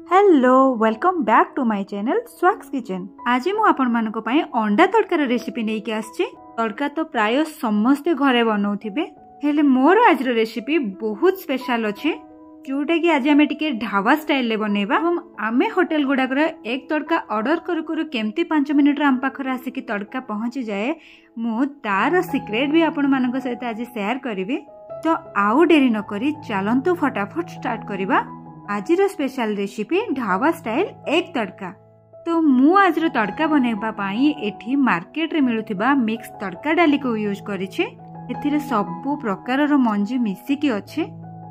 Hello welcome back to my channel Swax kitchen. आज मु आपण मानको पई अंडा तड़कार रेसिपी नै के आछी। तड़का तो प्राय समस्ते घरे बनाउथिबे, हेले मोर आज रेसिपी बहुत स्पेशल अछि जोटा कि आज आमे टिके ढाबा स्टाइल ले बनेबा। हम आमे होटल गुडाकर एक तड़का ऑर्डर करू करू केमती 5 मिनिट आम पाखर आसी कि तड़का पहुंची जाए, मु तार सीक्रेट भी आपण मानको सहित आज शेयर करिवे। तो आउ डेरी न करी चलंतु फटाफट स्टार्ट करिबा आज special recipe dhaba style egg tadka. तो मु आज तड़का बनैबा पाई एठी मार्केट रे मिलुथिबा मिक्स तड़का डाली को यूज करिछि। एथिरे सबु प्रकार रो मंजी मिसिकी अछि,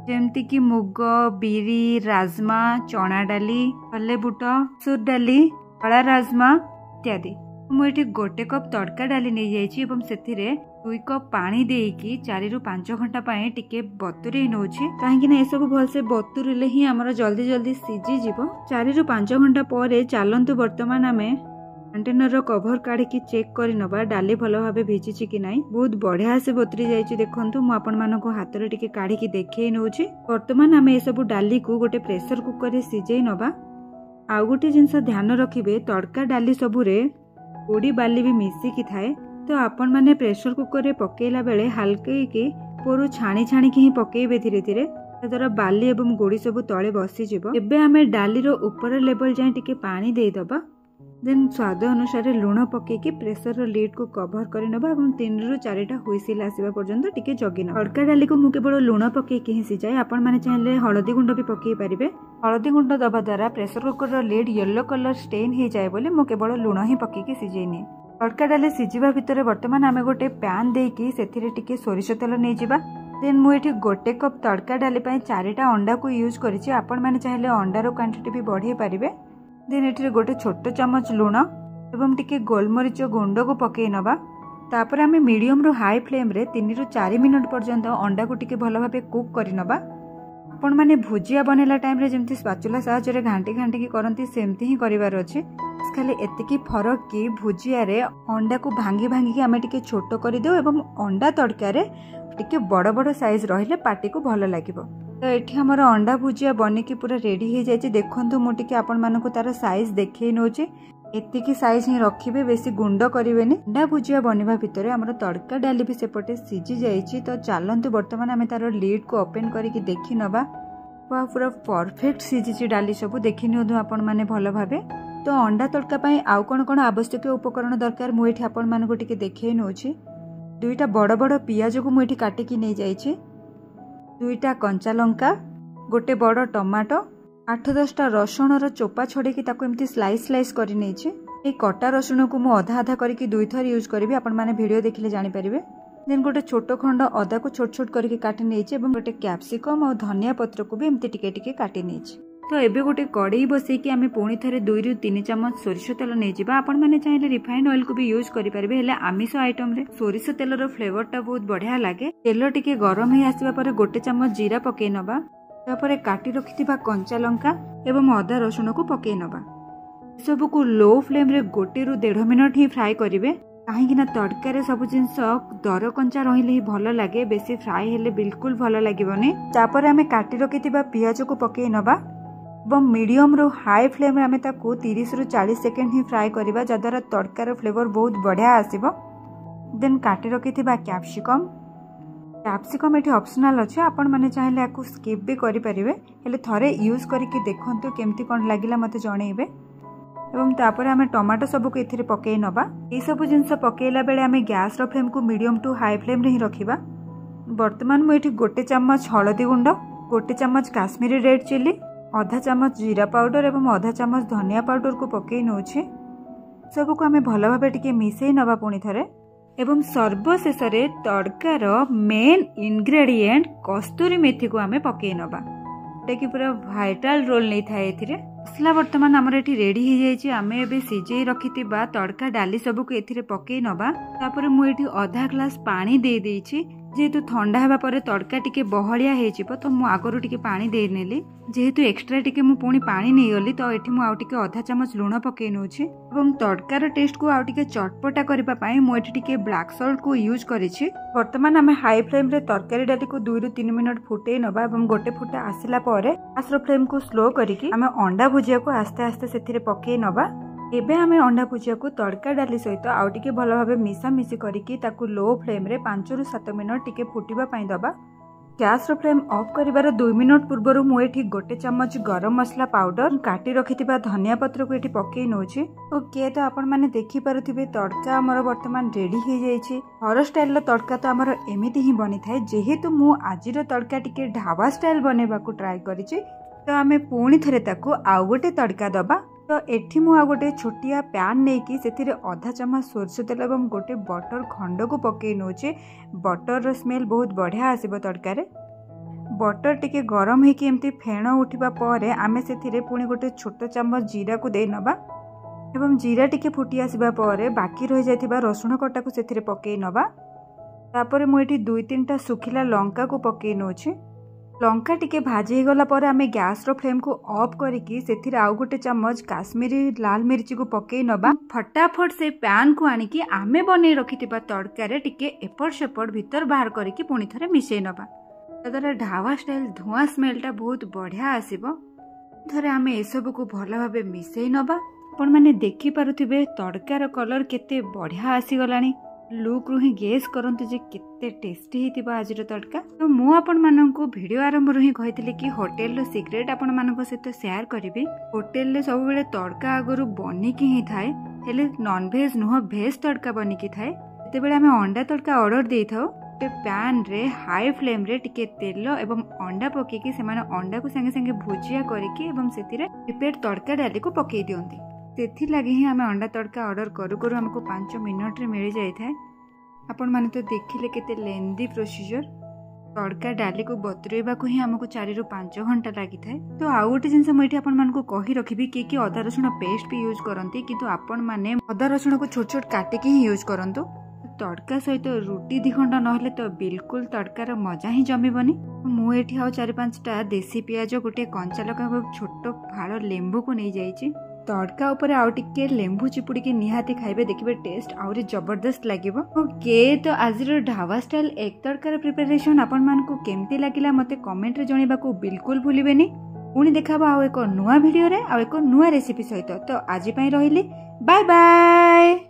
जेमति कि मुग, बिरी, राजमा, चना डाली, छोले बुट, सूर डाली, कला राजमा इत्यादि। मु एठी गोटे कप तड़का डाली नै जाइछि एवं सेथिरे 2 कप पानी देकी 4 ରୁ 5 घंटा पाए टिके बतुरे नउछि, काहेकि ना ए सब भल से बतुरले ही हमर जल्दी जल्दी सिजी जिवो। 4 ରୁ 5 घंटा परे चालंतु वर्तमान आमे कंटेनर रो कवर काढी की चेक करि नबा डाली भलो भाबे भिजिछि कि नाही। बहुत बढ़िया से बतुरी जाइछि, देखंतु मु आपन मानको हाथ रे टिके काढी की देखै नउछि। वर्तमान आमे ए सब डाली को गोटे प्रेशर कुकर रे सिजै नबा। आ गोटे जिंस ध्यान रखिबे, तड़का डाली सबुरे गोड़ी बाली भी मिसिकी थाए, तो आपण माने प्रेशर कुकर रे पकेला बेले हल्के की पोरु छाणी छाणी की पकेबे धीरे धीरे, तदरा बाली एवं गोड़ी सब तळे बसी जिवो। एबे हमें डाली रो ऊपर लेवल जाय टिके पानी देई दबा, देन स्वाद अनुसार लूण पके की प्रेशर रो लीड को कवर करि नबा एवं 3 ରୁ 4टा हुइसिल आसीबा पर्यंत टिके जगिन। तड़का डाली को मु केवल लूण पके की हिसी जाय, आपण माने चाहिले हळदी गुंड भी पके परिबे। हळदी गुंड दबा द्वारा प्रेशर कुकर रो लीड येलो कलर स्टेन हे जाय बोले मु केवल लूण ही पके की सिजेनी। तड़का डाली सिजिबा भितरे वर्तमान आमे गोटे पैन देकी सेथिरे टिके सोरिष तेल नै जिबा। देन मु एठी गोटे कप तड़का डाली पई 4टा अंडा को यूज करिछि, आपण माने चाहिले अंडा रो क्वांटिटी भी बढ़ाई परिबे। देन एठी गोटे छोटो चमच लूण एवं टिके गोलमरिच गुंड को पके नबा। तापर आमे मीडियम रो हाई फ्लेम रे 3 ରୁ 4 मिनिट पर्यंत अंडा को टिके भलो भाबे कुक करि नबा। आपण माने भुजिया बनेला टाइम रे जेमति स्पाचुला साहाय्य रे घांटी घांटी की करंती सेमति ही करिवार अछि। खाली एतिकी फरक कि भुजिया रे अंडा को भांगी भांगी की आमे टिके छोटो करि देउ एवं अंडा तड़का रे टिके बड़ बड़ साइज रहिले पार्टी को भलो लागिबो। तो एठी हमर अंडा भुजिया बने की पूरा रेडी हे जाय छै। देखंतु मु टिके आपण मानको तार साइज देखै नोचे, एतिकी साइज ही रखिबे, बेसी गुंड करिवेनी। अंडा भुजिया बनिबा भितरे हमर तड़का डाली भी सेपटे सिजी जाय छै। तो चालंतु वर्तमान आमे तार लीड को ओपन करी की देखि नबा। वा पूरा परफेक्ट सिजी छै डाली सब देखि नियदु आपण माने भलो भाबे। तो अंडा तड़का पाई आउ कोन कोन आवश्यक उपकरण दरकार मु एठी आपण मानको टिके देखै नोछि। 2टा बड़ बड़ पियाज को मु एठी काटी की नै जाय छै, 2टा कंचा लंका, गोटे बड़ टमाटो, 8-10टा रसुण रो चोपा छोड़े की ताको एमती स्लाइस स्लाइस करि नै छै। ए कटा रसुण को मु आधा आधा करी की 2 थर यूज करबी, आपण माने वीडियो देखिले जानि परिबे। देन गोटे छोटो खंड अदा को छोट छोट करके काटी नै छै एवं गोटे कैप्सिकम और धनिया पत्र को भी एमती टिके टिके काटी नै छै। तो एबे गोटे कड़ाई बसई कि आमे पुणी थरे 2 ରୁ 3 चमच सोरिष तेल नै जिबा। आपण माने चाहिले रिफाइंड ऑयल को भी यूज करि परिबे, हेले आमिष आइटम रे सोरिष तेल रो फ्लेवर टा बहुत बढ़िया लागे। तेल टिके गरम हे आसीबा परे गोटे चमच जीरा पके नबा, तापरे काटी रखिथिबा कंचा लंका एवं अदा रसुण को पके नबा। सब को लो फ्लेम रे 1 ରୁ 1.5 मिनिट ही फ्राई करिवे, काहेकि ना तड़का रे सब जिंस दर कंचा रहिले ही भलो लागे, बेसी फ्राई हेले बिल्कुल भलो लागिबोनी। तापरे आमे काटी रखिथिबा पियाज को पके नबा एवं मीडियम रो हाई फ्लेम रे आमे ताको 30 ରୁ 40 सेकेंड ही फ्राई करिबा, जदरा तड़कार फ्लेवर बहुत बढ़िया आसीबो। देन काटी रखिथिबा कैप्सिकम एठी ऑप्शनल अछि, आपण माने चाहिले आकु स्किप भी करि परिबे, हेले थरे यूज करिके देखंतु केमती कोन लागिला मते जणैबे। एवं तापर आमे टमाटो सब को एथिरे पके नबा। ए सब जिंस पकेला बेले आमे गैस रो फ्लेम को मीडियम टू हाई फ्लेम रे ही रखिबा। वर्तमान मु एठी गोटे चम्मच हळदी गुंड, गोटे चम्मच काश्मीरी रेड चिली, आधा चम्मच जीरा पाउडर एवं आधा चम्मच धनिया पाउडर को पके नउछि। सब को आमे भलो भाबे टिके मिसै नबा पुणी थरे। एवं सर्वशेष रे तड़कार मेन इंग्रेडिएंट कस्तूरी मेथी को आमे पके नबा, कि पूरा वाइटल रोल नहीं थाए एथिरे। मसला वर्तमान हमर एठी रेडी हो जाय छै। आमे एबे सिजै रखितिबा तड़का डाली सब को एथिरे पके नबा। तापर मु एठी आधा ग्लास पानी दे दै छी, जेहेतु ठंडा हेबा परे तड़का टिके बहलिया हेजिबो तो मु आगरु टिके पानी दे नेली। जेहेतु एक्स्ट्रा टिके मु पुणी पानी नहीं गली तो एठी मु आउ टिके आधा चामच लूण पकई नउछि एवं तड़कार टेस्ट को आउ टिके चटपटा करबा पई मु एठी टिके ब्लैक सॉल्ट को यूज करिछि। वर्तमान आमे हाई फ्लेम रे तरकारी डाली को 2 ରୁ 3 मिनट फुटई नबा एवं गोटे फुटा आसिला परे गैस रो फ्लेम को स्लो करिकि आमे अंडा भुजिया को आस्ते आस्ते सेथिरे पकई नबा। एबे आमे अंडा भुजिया को तड़का डाली सहित आउ टिके भलो भाबे मिसा मिसी करिकि ताकू लो फ्लेम रे 5 ରୁ 7 मिनट टिके फुटिबा पई दबा। गैस रो फ्लेम ऑफ करिवार 2 मिनट पूर्व मु एठी गोटे चम्मच गरम मसला पाउडर काटी रखिथिबा धनिया पत्र को एठी पकई नउछि। ओके तो आपण माने देखि पारुथिबे तड़का हमर वर्तमान रेडी हे जाइछि। हर स्टाइल रो तड़का तो हमर एमिति ही बनि थाए। जेहेतु मु आजिरो तड़का टिके ढाबा स्टाइल बनेबा को ट्राई करिछि तो आमे पुणी थरे ताकू आउ गोटे तड़का दबा। तो एठी मु आ गोटे छोटिया पैन नहीं कि सेथिरे आधा चम्मच सोरष तेल एवं गोटे बटर खंड को पकई नउछि। बटर रो स्मेल बहुत बढ़िया आसीबो तड़कारे। बटर टिके गरम हेकि एमती फेण उठिबा परे आमे सेथिरे पुणी गोटे छोट चम्मच जीरा को दे नबा एवं जीरा टिके फुटी आसीबा परे बाकी रहि जायथिबा रसुण कटा को सेथिरे पकई नबा। तापरे मु एठी 2-3टा सुखिला लंका को पकई नउछि। लंका टिके भाजी गला पर आमे गैस रो फ्लेम को ऑफ करिकि सेथिरे आउ गोटे चम्मच काश्मीरी लाल मिर्ची को पकई नबा। फटाफट से पैन को आनिकी आमे बनै रखिथिबा तड़कारे टिके एपट सेपट भीतर बाहर करिकि पुणी थरे मिसई नबा। तदरा ढाबा स्टाइल धुआं स्मेलटा बहुत बढ़िया आसीबो। थरे आमे एसबु को भलो भाबे मिसई नबा। आपण माने देखि पारुथिबे तड़कार कलर केते बढ़िया आसी गलानी। लुक रु ही गेस करंतु जे केते टेस्टी हितिबा आजिर तड़का। तो मु आपण माननकु वीडियो आरंभ रु ही कहितले कि होटल रो सीक्रेट आपण माननक सहित शेयर करबी। होटल ले सब बेले तड़का आगरु बनी कि ही थाए हेले नॉन वेज नुह वेज तड़का बनी कि थाए। जते बेले हमें अंडा तड़का ऑर्डर देई थाओ ते पैन रे हाई फ्लेम रे टिके तेल एवं अंडा पके कि सेमाने अंडा को संगे संगे भुजिया करिकि एवं सेतिरे प्रिपेयर्ड तड़का डाली को पके दियंती। सेथि लागि ही हमें अंडा तड़का ऑर्डर करू करू हमको 5 मिनट रे मिल जाय थाए। आपण माने तो देखिले केते लेंदी प्रोसीजर। तड़का डाली को बतरेबा को ही हमको 4 ରୁ 5 घंटा लागि थाए। तो आउ गोटे जिंस मुठी आपण मानको कहि रखिबी कि अदा रसुण पेस्ट भी यूज करंती किंतु आपण माने अदा रसुण को छोट छोट काटे के ही यूज करंतु। तड़का सहित रुटी 2 खंड नहले तो बिल्कुल तड़कार मजा ही जमीबनी। मु एठी आउ 4-5टा देसी पियाज गोटे कंचा लगा छोट फाड़ लेंबू को नहीं जाइछि। तड़का ऊपर आउ टिके लेंबू चिपुड़ी के निहाती खाइबे देखिबे टेस्ट आउरी जबरदस्त लागिबो। ओके तो आजिर ढाबा स्टाइल एग तड़कार प्रिपरेशन आपण मानकु केमती लागिला मते कमेंट रे जणीबा को बिल्कुल भूलिबेनी। पुणी देखाबा आउ एको नुवा वीडियो रे आउ एको नुवा रेसिपी सहित। तो आजि पई रहिली बाय बाय।